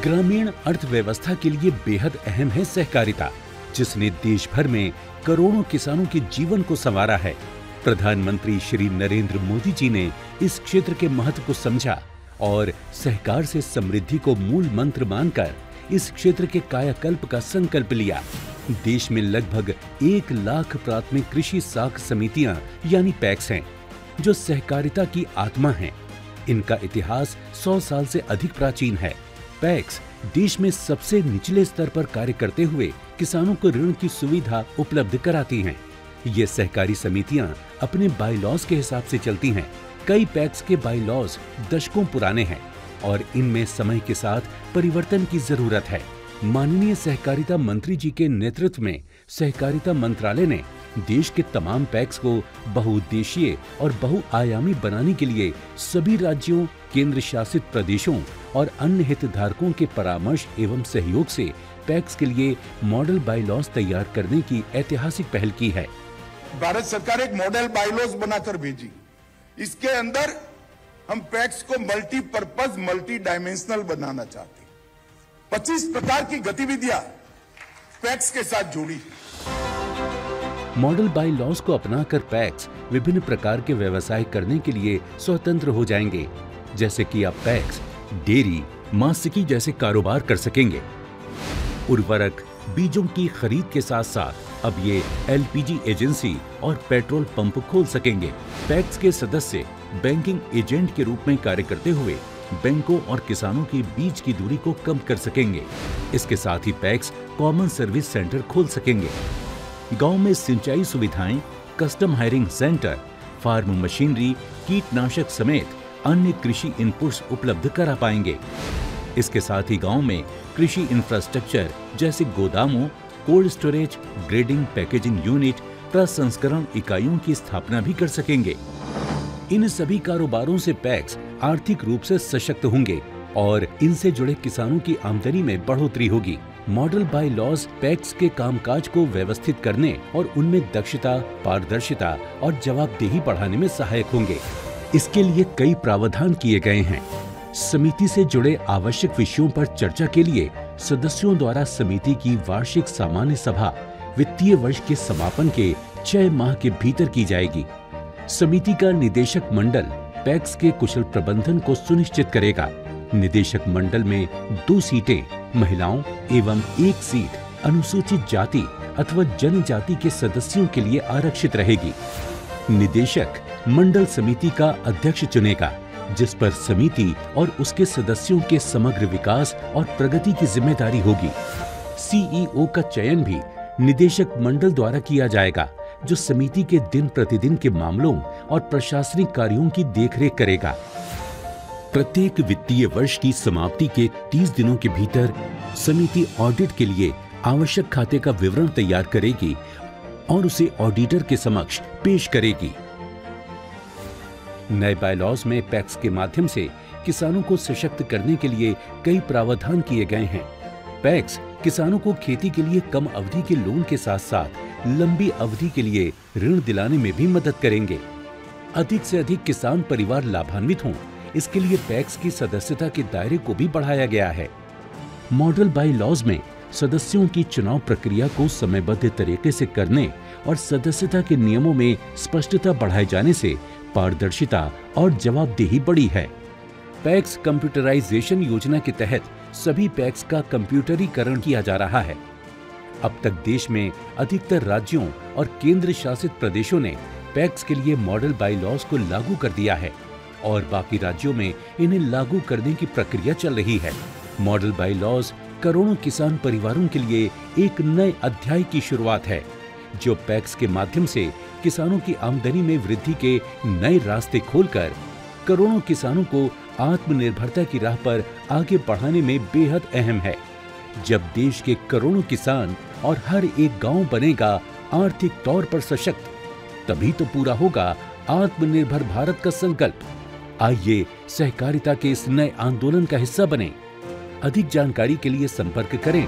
ग्रामीण अर्थव्यवस्था के लिए बेहद अहम है सहकारिता, जिसने देश भर में करोड़ों किसानों के जीवन को संवारा है। प्रधानमंत्री श्री नरेंद्र मोदी जी ने इस क्षेत्र के महत्व को समझा और सहकार से समृद्धि को मूल मंत्र मानकर इस क्षेत्र के कायाकल्प का संकल्प लिया। देश में लगभग 1 लाख प्राथमिक कृषि साख समितियां यानी पैक्स हैं, जो सहकारिता की आत्मा हैं। इनका इतिहास 100 साल से अधिक प्राचीन है। पैक्स देश में सबसे निचले स्तर पर कार्य करते हुए किसानों को ऋण की सुविधा उपलब्ध कराती हैं। ये सहकारी समितियां अपने बायलॉज के हिसाब से चलती हैं। कई पैक्स के बायलॉज दशकों पुराने हैं और इनमें समय के साथ परिवर्तन की जरूरत है। माननीय सहकारिता मंत्री जी के नेतृत्व में सहकारिता मंत्रालय ने देश के तमाम पैक्स को बहुउद्देशीय और बहुआयामी बनाने के लिए सभी राज्यों, केंद्र शासित प्रदेशों और अन्य हितधारकों के परामर्श एवं सहयोग से पैक्स के लिए मॉडल बायलॉज तैयार करने की ऐतिहासिक पहल की है। भारत सरकार एक मॉडल बायलॉज बनाकर भेजी। इसके अंदर हम पैक्स को मल्टीपर्पज, मल्टी डायमेंशनल बनाना चाहते हैं। 25 प्रकार की गतिविधियां पैक्स के साथ जुड़ी। मॉडल बायलॉज को अपनाकर पैक्स विभिन्न प्रकार के व्यवसाय करने के लिए स्वतंत्र हो जाएंगे, जैसे कि अब पैक्स डेयरी, मांसाहारी जैसे कारोबार कर सकेंगे। उर्वरक, बीजों की खरीद के साथ साथ अब ये एलपीजी एजेंसी और पेट्रोल पंप खोल सकेंगे। पैक्स के सदस्य बैंकिंग एजेंट के रूप में कार्य करते हुए बैंकों और किसानों के बीच की दूरी को कम कर सकेंगे। इसके साथ ही पैक्स कॉमन सर्विस सेंटर खोल सकेंगे। गांव में सिंचाई सुविधाएं, custom hiring centre, farm machinery, कीटनाशक समेत अन्य कृषि इनपुट्स उपलब्ध करा पाएंगे। इसके साथ ही गांव में कृषि इंफ्रास्ट्रक्चर जैसे गोदामों, cold storage, grading, packaging unit, प्रसंस्करण इकाइयों की स्थापना भी कर सकेंगे। इन सभी कारोबारों से पैक्स आर्थिक रूप से सशक्त होंगे और इनसे जुड़े किसानों की आमदनी में बढ़ोतरी होगी। मॉडल बायलॉज पैक्स के कामकाज को व्यवस्थित करने और उनमें दक्षता, पारदर्शिता और जवाबदेही बढ़ाने में सहायक होंगे। इसके लिए कई प्रावधान किए गए हैं। समिति से जुड़े आवश्यक विषयों पर चर्चा के लिए सदस्यों द्वारा समिति की वार्षिक सामान्य सभा वित्तीय वर्ष के समापन के 6 माह के भीतर की जाएगी। समिति का निदेशक मंडल पैक्स के कुशल प्रबंधन को सुनिश्चित करेगा। निदेशक मंडल में 2 सीटें महिलाओं एवं 1 सीट अनुसूचित जाति अथवा जनजाति के सदस्यों के लिए आरक्षित रहेगी। निदेशक मंडल समिति का अध्यक्ष चुनेगा, जिस पर समिति और उसके सदस्यों के समग्र विकास और प्रगति की जिम्मेदारी होगी। सीईओ का चयन भी निदेशक मंडल द्वारा किया जाएगा, जो समिति के दिन प्रतिदिन के मामलों और प्रशासनिक कार्यों की देखरेख करेगा। प्रत्येक वित्तीय वर्ष की समाप्ति के 30 दिनों के भीतर समिति ऑडिट के लिए आवश्यक खाते का विवरण तैयार करेगी और उसे ऑडिटर के समक्ष पेश करेगी। नए बायलॉज में पैक्स के माध्यम से किसानों को सशक्त करने के लिए कई प्रावधान किए गए हैं। पैक्स किसानों को खेती के लिए कम अवधि के लोन के साथ साथ लंबी अवधि के लिए ऋण दिलाने में भी मदद करेंगे। अधिक से अधिक किसान परिवार लाभान्वित हों, इसके लिए पैक्स की सदस्यता के दायरे को भी बढ़ाया गया है। मॉडल बायलॉज में सदस्यों की चुनाव प्रक्रिया को समयबद्ध तरीके से करने और सदस्यता के नियमों में स्पष्टता बढ़ाए जाने से पारदर्शिता और जवाबदेही बढ़ी है। पैक्स कंप्यूटराइजेशन योजना के तहत सभी पैक्स का कंप्यूटरीकरण किया जा रहा है। अब तक देश में अधिकतर राज्यों और केंद्र शासित प्रदेशों ने पैक्स के लिए मॉडल बायलॉज को लागू कर दिया है और बाकी राज्यों में इन्हें लागू करने की प्रक्रिया चल रही है। मॉडल बायलॉज करोड़ों किसान परिवारों के लिए एक नए अध्याय की शुरुआत है, जो पैक्स के माध्यम से किसानों की आमदनी में वृद्धि के नए रास्ते खोलकर करोड़ों किसानों को आत्मनिर्भरता की राह पर आगे बढ़ाने में बेहद अहम है। जब देश के करोड़ों किसान और हर एक गांव बनेगा आर्थिक तौर पर सशक्त, तभी तो पूरा होगा आत्मनिर्भर भारत का संकल्प। आइए सहकारिता के इस नए आंदोलन का हिस्सा बने। अधिक जानकारी के लिए संपर्क करें